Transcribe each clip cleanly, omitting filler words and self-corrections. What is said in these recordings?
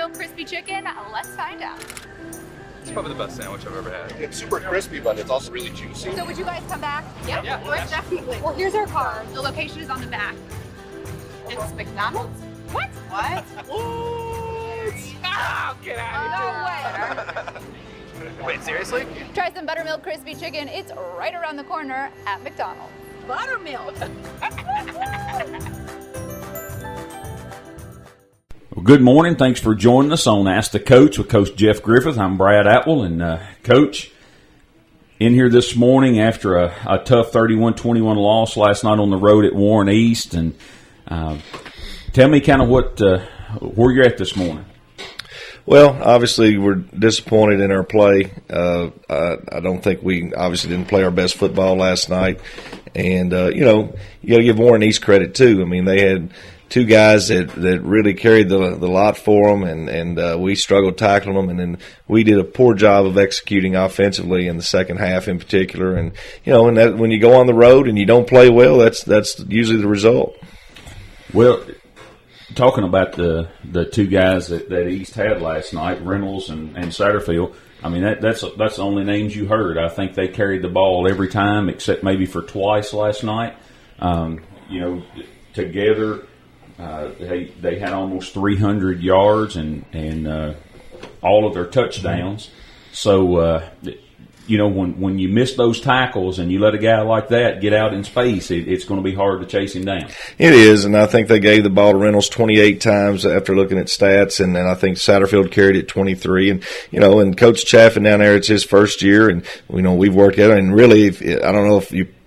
buttermilk crispy chicken? Let's find out. It's probably the best sandwich I've ever had. It's super crispy, but it's also really juicy. So would you guys come back? Yeah, of course, definitely. Well, here's our card. The location is on the back. It's McDonald's? What? What? Oh, get out No way. Wait, seriously? Try some buttermilk crispy chicken. It's right around the corner at McDonald's. Buttermilk. Well, good morning. Thanks for joining us on Ask the Coach with Coach Jeff Griffith. I'm Brad Atwell, and Coach, in here this morning after a tough 31-21 loss last night on the road at Warren East. And tell me kind of where you're at this morning. Well, obviously we're disappointed in our play. I don't think we obviously didn't play our best football last night. And, you got to give Warren East credit too. I mean, they had two guys that really carried the lot for them, and we struggled tackling them, and then we did a poor job of executing offensively in the second half in particular. And and that, when you go on the road and you don't play well, that's usually the result. Well, talking about the two guys that East had last night, Reynolds and Satterfield, I mean that's the only names you heard. I think they carried the ball every time except maybe for twice last night. Together. They had almost 300 yards and all of their touchdowns. So, when you miss those tackles and you let a guy like that get out in space, it's going to be hard to chase him down. It is, and I think they gave the ball to Reynolds 28 times after looking at stats, and then I think Satterfield carried it 23. And, and Coach Chaffin down there, it's his first year, and, we've worked out. And really, I don't know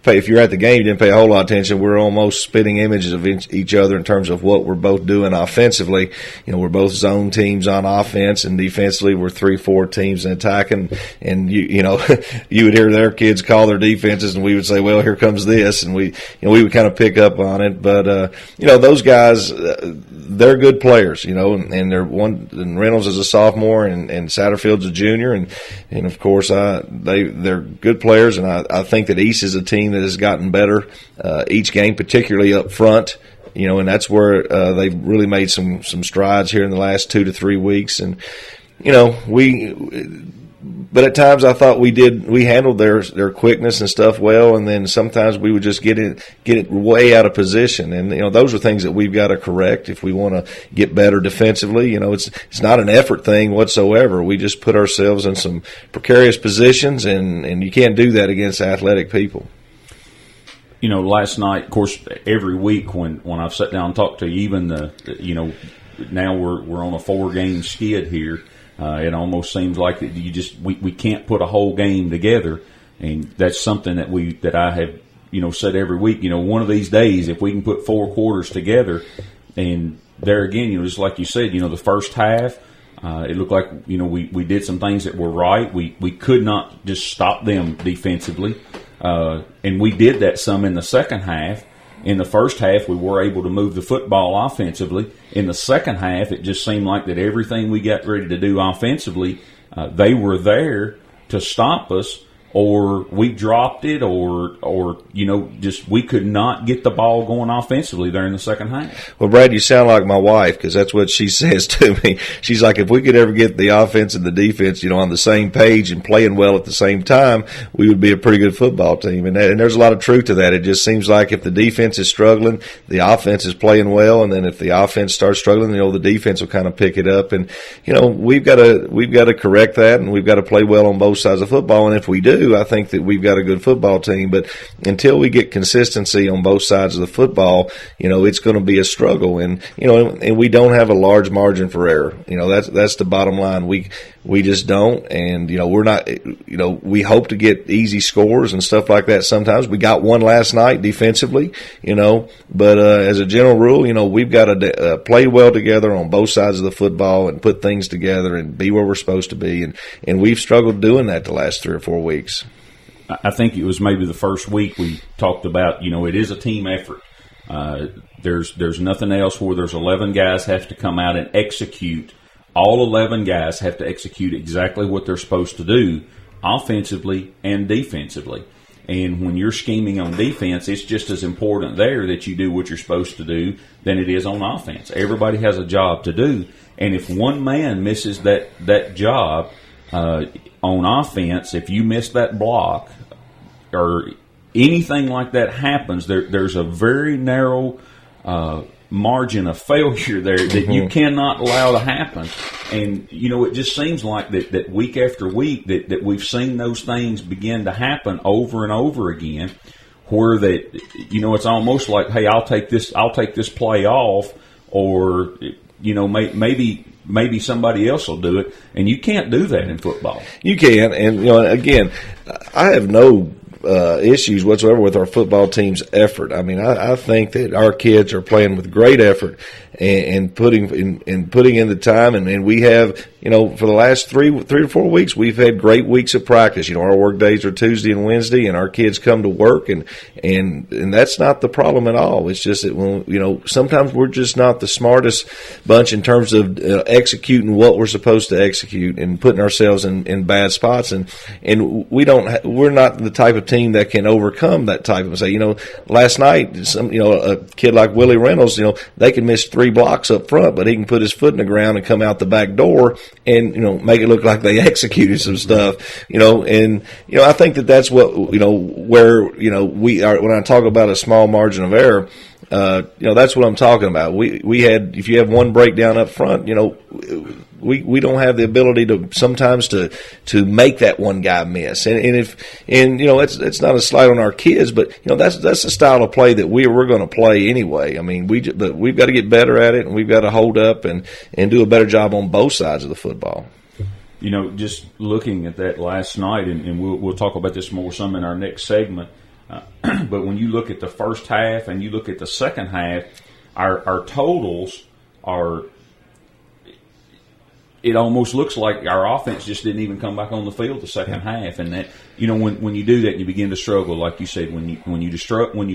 if you're at the game, you didn't pay a whole lot of attention. We're almost spitting images of each other in terms of what we're both doing offensively. We're both zone teams on offense, and defensively we're 3-4 teams in attacking. And you would hear their kids call their defenses, and we would say, "Well, here comes this," and we would kind of pick up on it. But those guys, they're good players, and they're and Reynolds is a sophomore, and Satterfield's a junior, and of course they're good players, and I think that East is a team that has gotten better each game, particularly up front, and that's where they've really made some strides here in the last 2 to 3 weeks. And but at times I thought we handled their quickness and stuff well, and then sometimes we would just get it way out of position, and those are things that we've got to correct if we want to get better defensively. It's not an effort thing whatsoever. We just put ourselves in some precarious positions, and you can't do that against athletic people. Last night, of course, every week when I've sat down and talked to you, even now we're on a 4-game skid here. It almost seems like that we can't put a whole game together, and that's something that I have said every week. One of these days, if we can put 4 quarters together, and there again, just like you said, the first half, it looked like we did some things that were right. We could not just stop them defensively. And we did that some in the second half. In the first half, we were able to move the football offensively. In the second half, it just seemed like that everything we got ready to do offensively, they were there to stop us, or we dropped it, or just we could not get the ball going offensively there in the second half. Well, Brad, you sound like my wife, because that's what she says to me. She's like, if we could ever get the offense and the defense, on the same page and playing well at the same time, we would be a pretty good football team. And there's a lot of truth to that. It just seems like if the defense is struggling, the offense is playing well, and then if the offense starts struggling, the defense will kind of pick it up. And we've got to correct that, and we've got to play well on both sides of football. And if we do, I think that we've got a good football team, but until we get consistency on both sides of the football, it's going to be a struggle, and we don't have a large margin for error. That's the bottom line. We just don't, and we're not. We hope to get easy scores and stuff like that. Sometimes we got one last night defensively, but as a general rule, we've got to play well together on both sides of the football and put things together and be where we're supposed to be, and we've struggled doing that the last 3 or 4 weeks. I think it was maybe the first week we talked about, it is a team effort. There's nothing else where there's 11 guys have to come out and execute. All 11 guys have to execute exactly what they're supposed to do offensively and defensively. And when you're scheming on defense, it's just as important there that you do what you're supposed to do than it is on offense. Everybody has a job to do. And if one man misses that job on offense, if you miss that block or anything like that happens, there's a very narrow margin of failure there that you cannot allow to happen. And, it just seems like that week after week that we've seen those things begin to happen over and over again, where that, it's almost like, hey, I'll take this play off, or, maybe somebody else will do it. And you can't do that in football. You can. And, again, I have no issues whatsoever with our football team's effort. I mean, I think that our kids are playing with great effort and putting in the time, and we have, for the last three to 4 weeks, we've had great weeks of practice. Our work days are Tuesday and Wednesday, and our kids come to work, and that's not the problem at all. It's just that sometimes we're just not the smartest bunch in terms of executing what we're supposed to execute and putting ourselves in bad spots, and we're not the type of team that can overcome that type of last night, a kid like Willie Reynolds, they can miss 3 blocks up front, but he can put his foot in the ground and come out the back door and make it look like they executed some stuff, and I think that's what where we are when I talk about a small margin of error. That's what I'm talking about. We had, if you have one breakdown up front, we don't have the ability to sometimes to make that one guy miss. And it's not a slight on our kids, but that's the style of play that we're going to play anyway. I mean, but we've got to get better at it, and we've got to hold up and do a better job on both sides of the football. Just looking at that last night, and we'll talk about this more some in our next segment. But when you look at the first half and you look at the second half, our totals are. It almost looks like our offense just didn't even come back on the field the second half, and that when you do that, you begin to struggle. Like you said, when you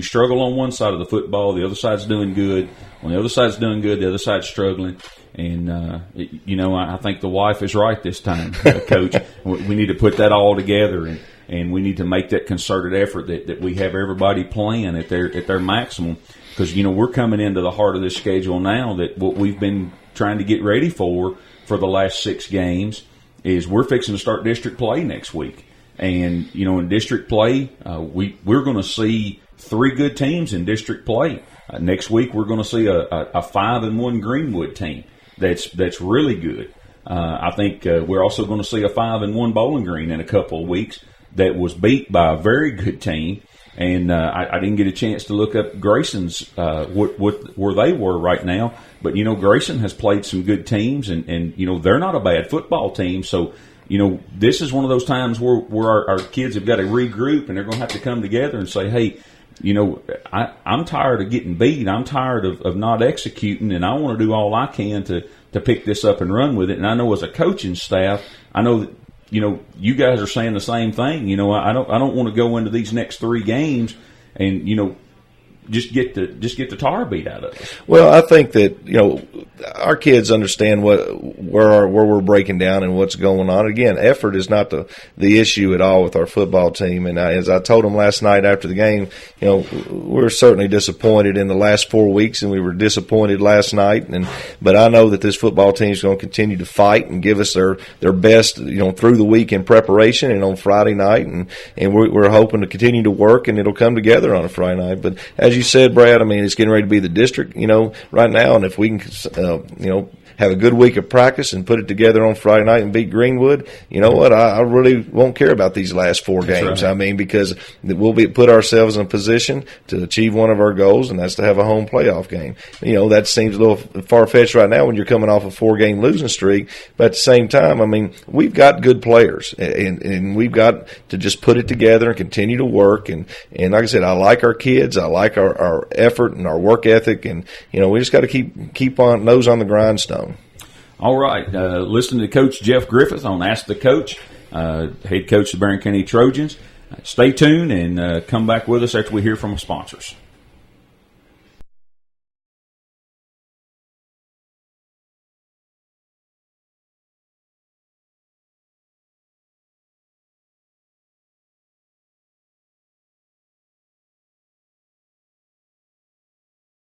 struggle on one side of the football, the other side's doing good. When the other side's doing good, the other side's struggling. And I think the wife is right this time, Coach. We need to put that all together, and we need to make that concerted effort that we have everybody playing at their maximum, because we're coming into the heart of this schedule now. That what we've been trying to get ready for the last 6 games is we're fixing to start district play next week. And, in district play, we're going to see 3 good teams in district play. Next week, we're going to see a 5-1 Greenwood team that's really good. I think we're also going to see a 5-1 Bowling Green in a couple of weeks that was beat by a very good team. And I didn't get a chance to look up Grayson's where they were right now. But, Grayson has played some good teams, and they're not a bad football team. So, this is one of those times where our kids have got to regroup, and they're going to have to come together and say, hey, I'm tired of getting beat. I'm tired of not executing, and I want to do all I can to pick this up and run with it. And I know as a coaching staff, I know that, you guys are saying the same thing. I don't want to go into these next 3 games and, just get the tar beat out of us. Well, I think that our kids understand where we're breaking down and what's going on. Again, effort is not the issue at all with our football team. And as I told them last night after the game, we're certainly disappointed in the last 4 weeks, and we were disappointed last night. But I know that this football team is going to continue to fight and give us their best, through the week in preparation and on Friday night. And we're hoping to continue to work, and it'll come together on a Friday night. But as you said, Brad, I mean, it's getting ready to be the district, right now. And if we can, have a good week of practice and put it together on Friday night and beat Greenwood, you know what? I really won't care about these last 4 games. Right. I mean, because we'll put ourselves in a position to achieve one of our goals, and that's to have a home playoff game. That seems a little far-fetched right now when you're coming off a 4-game losing streak. But at the same time, I mean, we've got good players, and we've got to just put it together and continue to work. And like I said, I like our kids. I like our effort and our work ethic. And, we just got to keep on nose on the grindstone. All right. Listen to Coach Jeff Griffith on Ask the Coach, head coach of the Barron County Trojans. Stay tuned and come back with us after we hear from our sponsors.